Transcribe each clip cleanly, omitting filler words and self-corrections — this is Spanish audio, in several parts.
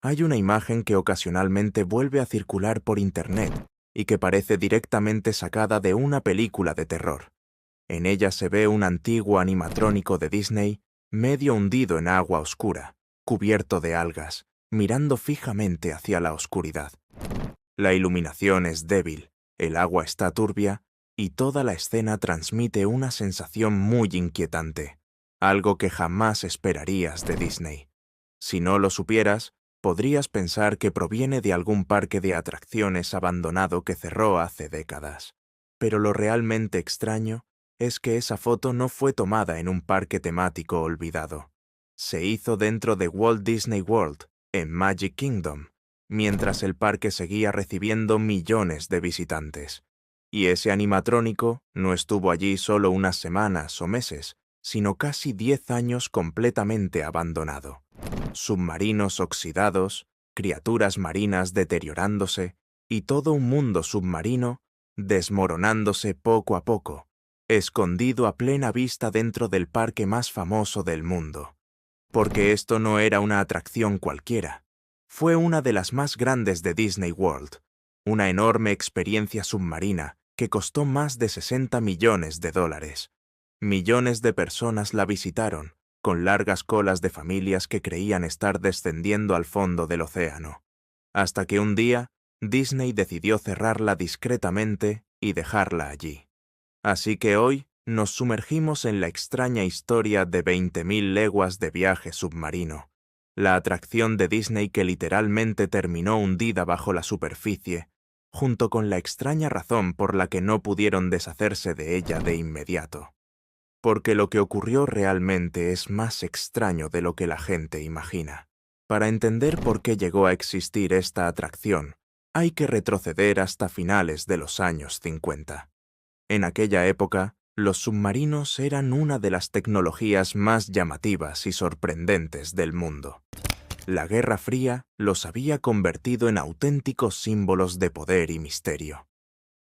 Hay una imagen que ocasionalmente vuelve a circular por Internet y que parece directamente sacada de una película de terror. En ella se ve un antiguo animatrónico de Disney medio hundido en agua oscura, cubierto de algas, mirando fijamente hacia la oscuridad. La iluminación es débil, el agua está turbia y toda la escena transmite una sensación muy inquietante, algo que jamás esperarías de Disney. Si no lo supieras, podrías pensar que proviene de algún parque de atracciones abandonado que cerró hace décadas. Pero lo realmente extraño es que esa foto no fue tomada en un parque temático olvidado. Se hizo dentro de Walt Disney World, en Magic Kingdom, mientras el parque seguía recibiendo millones de visitantes. Y ese animatrónico no estuvo allí solo unas semanas o meses, sino casi 10 años completamente abandonado. Submarinos oxidados, criaturas marinas deteriorándose y todo un mundo submarino desmoronándose poco a poco, escondido a plena vista dentro del parque más famoso del mundo. Porque esto no era una atracción cualquiera. Fue una de las más grandes de Disney World, una enorme experiencia submarina que costó más de $60 millones. Millones de personas la visitaron, con largas colas de familias que creían estar descendiendo al fondo del océano. Hasta que un día, Disney decidió cerrarla discretamente y dejarla allí. Así que hoy nos sumergimos en la extraña historia de 20.000 leguas de viaje submarino, la atracción de Disney que literalmente terminó hundida bajo la superficie, junto con la extraña razón por la que no pudieron deshacerse de ella de inmediato. Porque lo que ocurrió realmente es más extraño de lo que la gente imagina. Para entender por qué llegó a existir esta atracción, hay que retroceder hasta finales de los años 50. En aquella época, los submarinos eran una de las tecnologías más llamativas y sorprendentes del mundo. La Guerra Fría los había convertido en auténticos símbolos de poder y misterio.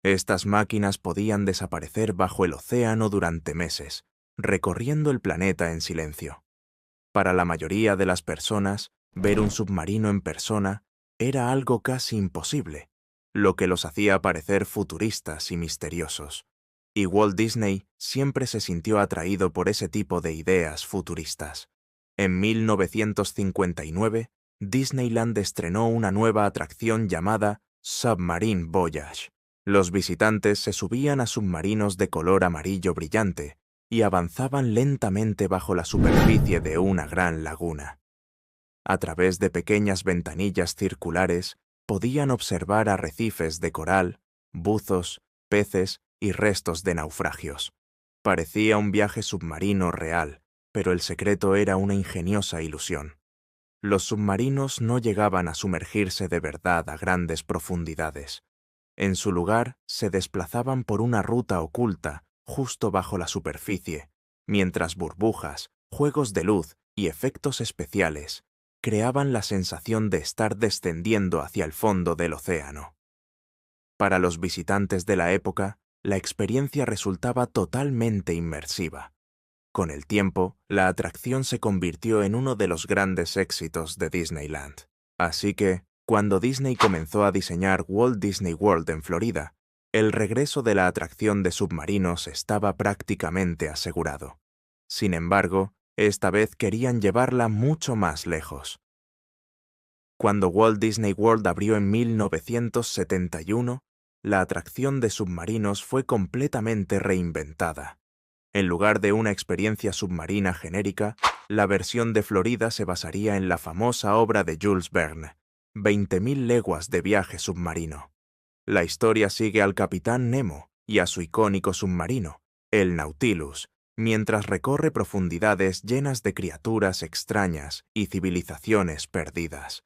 Estas máquinas podían desaparecer bajo el océano durante meses, recorriendo el planeta en silencio. Para la mayoría de las personas, ver un submarino en persona era algo casi imposible, lo que los hacía parecer futuristas y misteriosos. Y Walt Disney siempre se sintió atraído por ese tipo de ideas futuristas. En 1959, Disneyland estrenó una nueva atracción llamada Submarine Voyage. Los visitantes se subían a submarinos de color amarillo brillante y avanzaban lentamente bajo la superficie de una gran laguna. A través de pequeñas ventanillas circulares podían observar arrecifes de coral, buzos, peces y restos de naufragios. Parecía un viaje submarino real, pero el secreto era una ingeniosa ilusión. Los submarinos no llegaban a sumergirse de verdad a grandes profundidades. En su lugar, se desplazaban por una ruta oculta justo bajo la superficie, mientras burbujas, juegos de luz y efectos especiales creaban la sensación de estar descendiendo hacia el fondo del océano. Para los visitantes de la época, la experiencia resultaba totalmente inmersiva. Con el tiempo, la atracción se convirtió en uno de los grandes éxitos de Disneyland. Así que, cuando Disney comenzó a diseñar Walt Disney World en Florida, el regreso de la atracción de submarinos estaba prácticamente asegurado. Sin embargo, esta vez querían llevarla mucho más lejos. Cuando Walt Disney World abrió en 1971, la atracción de submarinos fue completamente reinventada. En lugar de una experiencia submarina genérica, la versión de Florida se basaría en la famosa obra de Jules Verne, 20.000 leguas de viaje submarino. La historia sigue al capitán Nemo y a su icónico submarino, el Nautilus, mientras recorre profundidades llenas de criaturas extrañas y civilizaciones perdidas.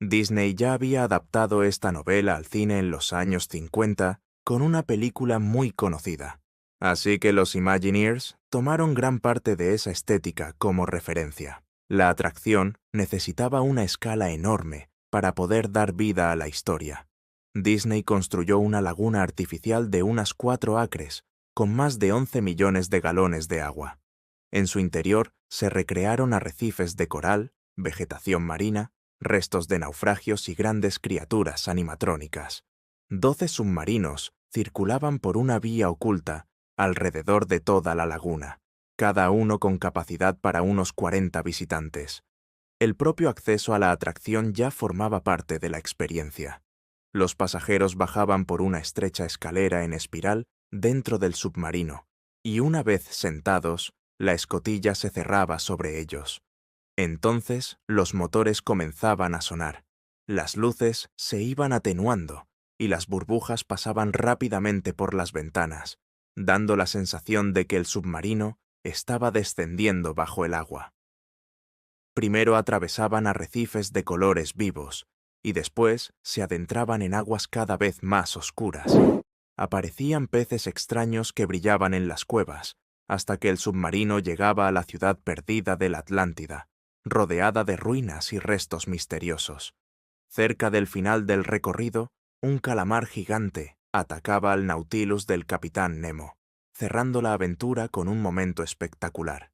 Disney ya había adaptado esta novela al cine en los años 50 con una película muy conocida. Así que los Imagineers tomaron gran parte de esa estética como referencia. La atracción necesitaba una escala enorme para poder dar vida a la historia. Disney construyó una laguna artificial de unas 4 acres, con más de 11 millones de galones de agua. En su interior se recrearon arrecifes de coral, vegetación marina, restos de naufragios y grandes criaturas animatrónicas. 12 submarinos circulaban por una vía oculta alrededor de toda la laguna, cada uno con capacidad para unos 40 visitantes. El propio acceso a la atracción ya formaba parte de la experiencia. Los pasajeros bajaban por una estrecha escalera en espiral dentro del submarino, y una vez sentados, la escotilla se cerraba sobre ellos. Entonces, los motores comenzaban a sonar, las luces se iban atenuando y las burbujas pasaban rápidamente por las ventanas, dando la sensación de que el submarino estaba descendiendo bajo el agua. Primero atravesaban arrecifes de colores vivos y después se adentraban en aguas cada vez más oscuras. Aparecían peces extraños que brillaban en las cuevas, hasta que el submarino llegaba a la ciudad perdida de la Atlántida, rodeada de ruinas y restos misteriosos. Cerca del final del recorrido, un calamar gigante atacaba al Nautilus del Capitán Nemo, cerrando la aventura con un momento espectacular.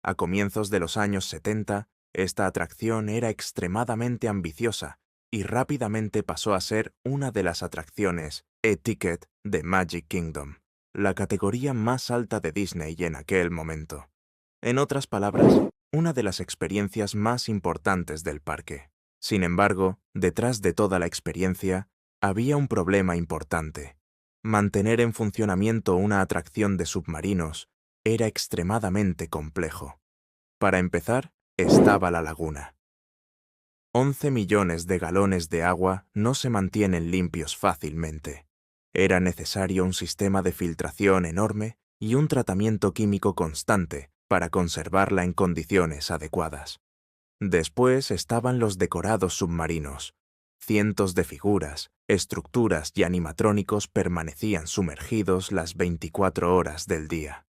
A comienzos de los años 70, esta atracción era extremadamente ambiciosa y rápidamente pasó a ser una de las atracciones E-Ticket de Magic Kingdom, la categoría más alta de Disney en aquel momento. En otras palabras, una de las experiencias más importantes del parque. Sin embargo, detrás de toda la experiencia, había un problema importante. Mantener en funcionamiento una atracción de submarinos era extremadamente complejo. Para empezar, estaba la laguna. 11 millones de galones de agua no se mantienen limpios fácilmente. Era necesario un sistema de filtración enorme y un tratamiento químico constante para conservarla en condiciones adecuadas. Después estaban los decorados submarinos. Cientos de figuras, estructuras y animatrónicos permanecían sumergidos las 24 horas del día.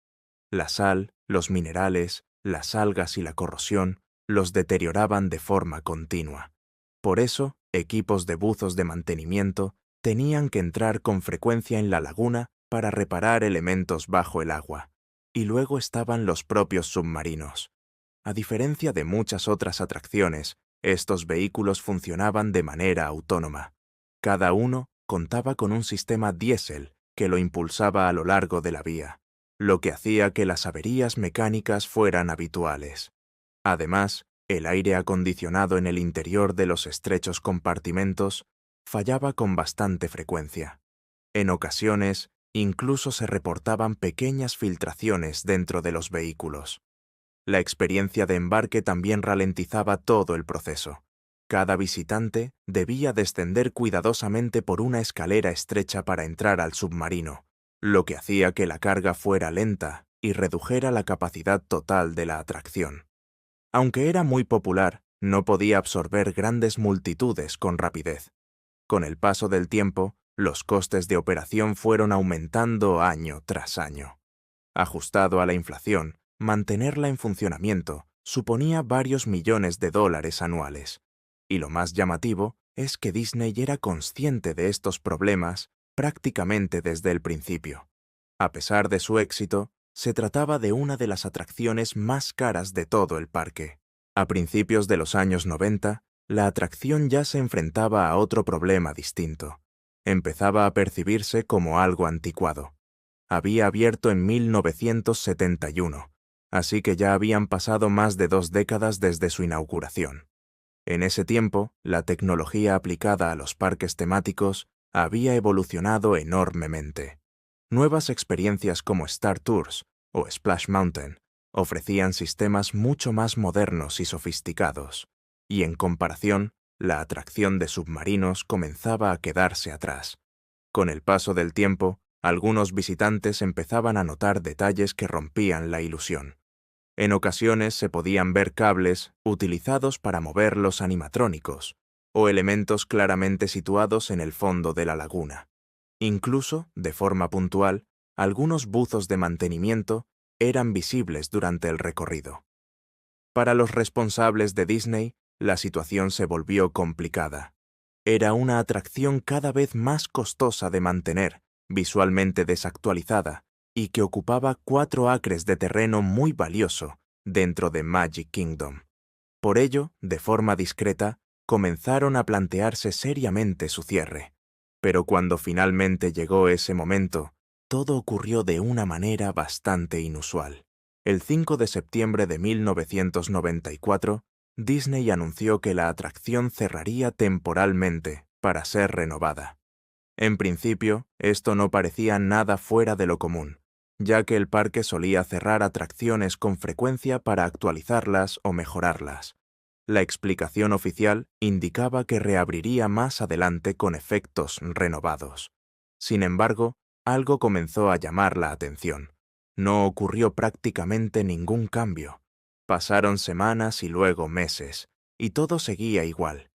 La sal, los minerales, las algas y la corrosión los deterioraban de forma continua. Por eso, equipos de buzos de mantenimiento tenían que entrar con frecuencia en la laguna para reparar elementos bajo el agua. Y luego estaban los propios submarinos. A diferencia de muchas otras atracciones, estos vehículos funcionaban de manera autónoma. Cada uno contaba con un sistema diésel que lo impulsaba a lo largo de la vía, lo que hacía que las averías mecánicas fueran habituales. Además, el aire acondicionado en el interior de los estrechos compartimentos fallaba con bastante frecuencia. En ocasiones, incluso se reportaban pequeñas filtraciones dentro de los vehículos. La experiencia de embarque también ralentizaba todo el proceso. Cada visitante debía descender cuidadosamente por una escalera estrecha para entrar al submarino, lo que hacía que la carga fuera lenta y redujera la capacidad total de la atracción. Aunque era muy popular, no podía absorber grandes multitudes con rapidez. Con el paso del tiempo, los costes de operación fueron aumentando año tras año. Ajustado a la inflación, mantenerla en funcionamiento suponía varios millones de dólares anuales. Y lo más llamativo es que Disney era consciente de estos problemas prácticamente desde el principio. A pesar de su éxito, se trataba de una de las atracciones más caras de todo el parque. A principios de los años 90, la atracción ya se enfrentaba a otro problema distinto. Empezaba a percibirse como algo anticuado. Había abierto en 1971, así que ya habían pasado más de 2 décadas desde su inauguración. En ese tiempo, la tecnología aplicada a los parques temáticos había evolucionado enormemente. Nuevas experiencias como Star Tours o Splash Mountain ofrecían sistemas mucho más modernos y sofisticados, y en comparación, la atracción de submarinos comenzaba a quedarse atrás. Con el paso del tiempo, algunos visitantes empezaban a notar detalles que rompían la ilusión. En ocasiones se podían ver cables utilizados para mover los animatrónicos, o elementos claramente situados en el fondo de la laguna. Incluso, de forma puntual, algunos buzos de mantenimiento eran visibles durante el recorrido. Para los responsables de Disney, la situación se volvió complicada. Era una atracción cada vez más costosa de mantener, visualmente desactualizada, y que ocupaba 4 acres de terreno muy valioso dentro de Magic Kingdom. Por ello, de forma discreta, comenzaron a plantearse seriamente su cierre. Pero cuando finalmente llegó ese momento, todo ocurrió de una manera bastante inusual. El 5 de septiembre de 1994, Disney anunció que la atracción cerraría temporalmente para ser renovada. En principio, esto no parecía nada fuera de lo común, ya que el parque solía cerrar atracciones con frecuencia para actualizarlas o mejorarlas. La explicación oficial indicaba que reabriría más adelante con efectos renovados. Sin embargo, algo comenzó a llamar la atención. No ocurrió prácticamente ningún cambio. Pasaron semanas y luego meses, y todo seguía igual.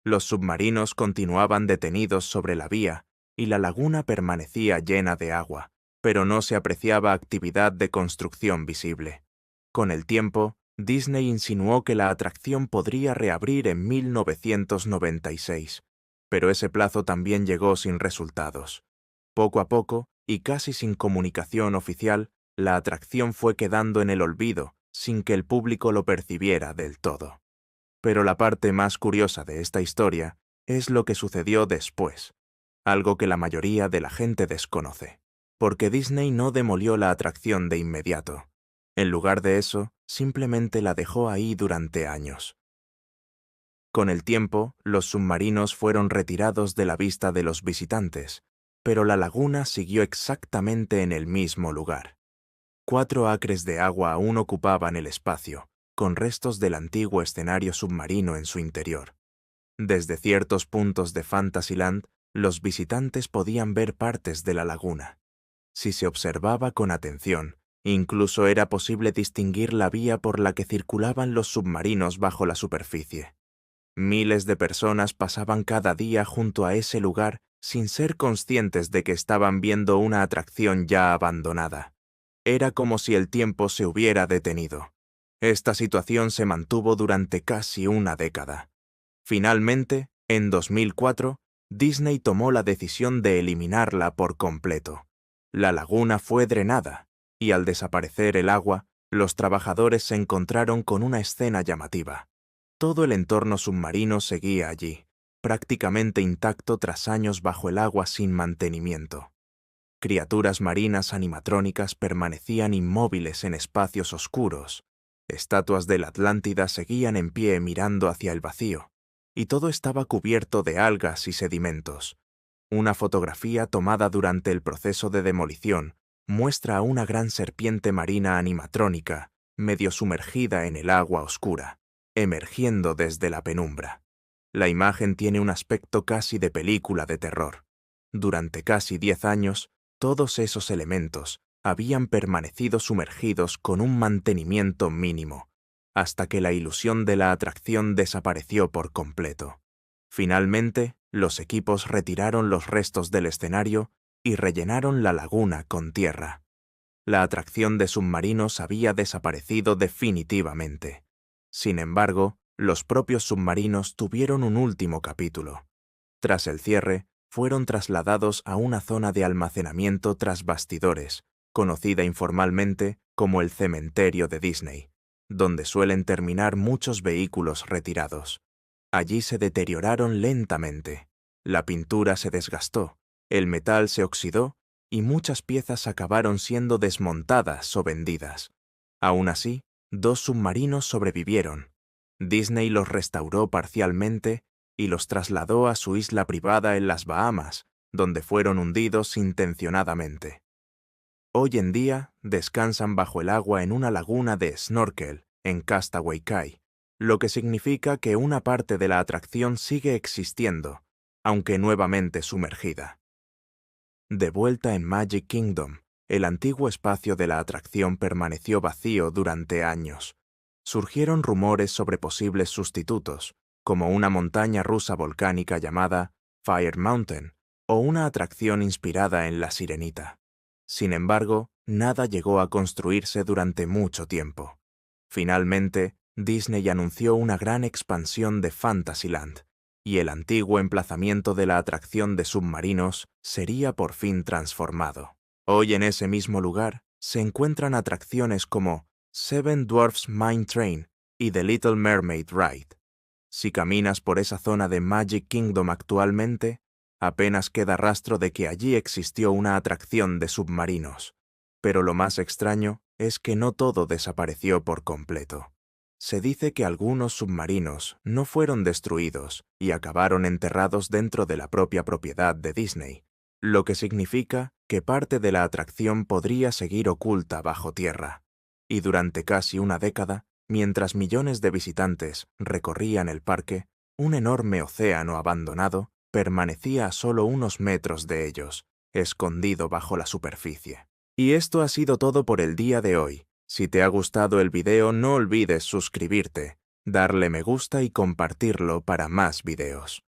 Los submarinos continuaban detenidos sobre la vía, y la laguna permanecía llena de agua, pero no se apreciaba actividad de construcción visible. Con el tiempo, Disney insinuó que la atracción podría reabrir en 1996, pero ese plazo también llegó sin resultados. Poco a poco, y casi sin comunicación oficial, la atracción fue quedando en el olvido, sin que el público lo percibiera del todo. Pero la parte más curiosa de esta historia es lo que sucedió después, algo que la mayoría de la gente desconoce, porque Disney no demolió la atracción de inmediato. En lugar de eso, simplemente la dejó ahí durante años. Con el tiempo, los submarinos fueron retirados de la vista de los visitantes, pero la laguna siguió exactamente en el mismo lugar. 4 acres de agua aún ocupaban el espacio, con restos del antiguo escenario submarino en su interior. Desde ciertos puntos de Fantasyland, los visitantes podían ver partes de la laguna. Si se observaba con atención, incluso era posible distinguir la vía por la que circulaban los submarinos bajo la superficie. Miles de personas pasaban cada día junto a ese lugar sin ser conscientes de que estaban viendo una atracción ya abandonada. Era como si el tiempo se hubiera detenido. Esta situación se mantuvo durante casi una década. Finalmente, en 2004, Disney tomó la decisión de eliminarla por completo. La laguna fue drenada, y al desaparecer el agua, los trabajadores se encontraron con una escena llamativa. Todo el entorno submarino seguía allí, prácticamente intacto tras años bajo el agua sin mantenimiento. Criaturas marinas animatrónicas permanecían inmóviles en espacios oscuros. Estatuas de la Atlántida seguían en pie mirando hacia el vacío, y todo estaba cubierto de algas y sedimentos. Una fotografía tomada durante el proceso de demolición muestra a una gran serpiente marina animatrónica, medio sumergida en el agua oscura, emergiendo desde la penumbra. La imagen tiene un aspecto casi de película de terror. Durante casi 10 años, todos esos elementos habían permanecido sumergidos con un mantenimiento mínimo, hasta que la ilusión de la atracción desapareció por completo. Finalmente, los equipos retiraron los restos del escenario y rellenaron la laguna con tierra. La atracción de submarinos había desaparecido definitivamente. Sin embargo, los propios submarinos tuvieron un último capítulo. Tras el cierre, fueron trasladados a una zona de almacenamiento tras bastidores, conocida informalmente como el cementerio de Disney, donde suelen terminar muchos vehículos retirados. Allí se deterioraron lentamente, la pintura se desgastó, el metal se oxidó y muchas piezas acabaron siendo desmontadas o vendidas. Aún así, 2 submarinos sobrevivieron. Disney los restauró parcialmente y los trasladó a su isla privada en las Bahamas, donde fueron hundidos intencionadamente. Hoy en día descansan bajo el agua en una laguna de snorkel en Castaway Cay, lo que significa que una parte de la atracción sigue existiendo, aunque nuevamente sumergida. De vuelta en Magic Kingdom, el antiguo espacio de la atracción permaneció vacío durante años. Surgieron rumores sobre posibles sustitutos, como una montaña rusa volcánica llamada Fire Mountain o una atracción inspirada en La Sirenita. Sin embargo, nada llegó a construirse durante mucho tiempo. Finalmente, Disney anunció una gran expansión de Fantasyland, y el antiguo emplazamiento de la atracción de submarinos sería por fin transformado. Hoy en ese mismo lugar se encuentran atracciones como Seven Dwarfs Mine Train y The Little Mermaid Ride. Si caminas por esa zona de Magic Kingdom actualmente, apenas queda rastro de que allí existió una atracción de submarinos. Pero lo más extraño es que no todo desapareció por completo. Se dice que algunos submarinos no fueron destruidos y acabaron enterrados dentro de la propia propiedad de Disney, lo que significa que parte de la atracción podría seguir oculta bajo tierra. Y durante casi una década, mientras millones de visitantes recorrían el parque, un enorme océano abandonado permanecía a solo unos metros de ellos, escondido bajo la superficie. Y esto ha sido todo por el día de hoy. Si te ha gustado el video, no olvides suscribirte, darle me gusta y compartirlo para más videos.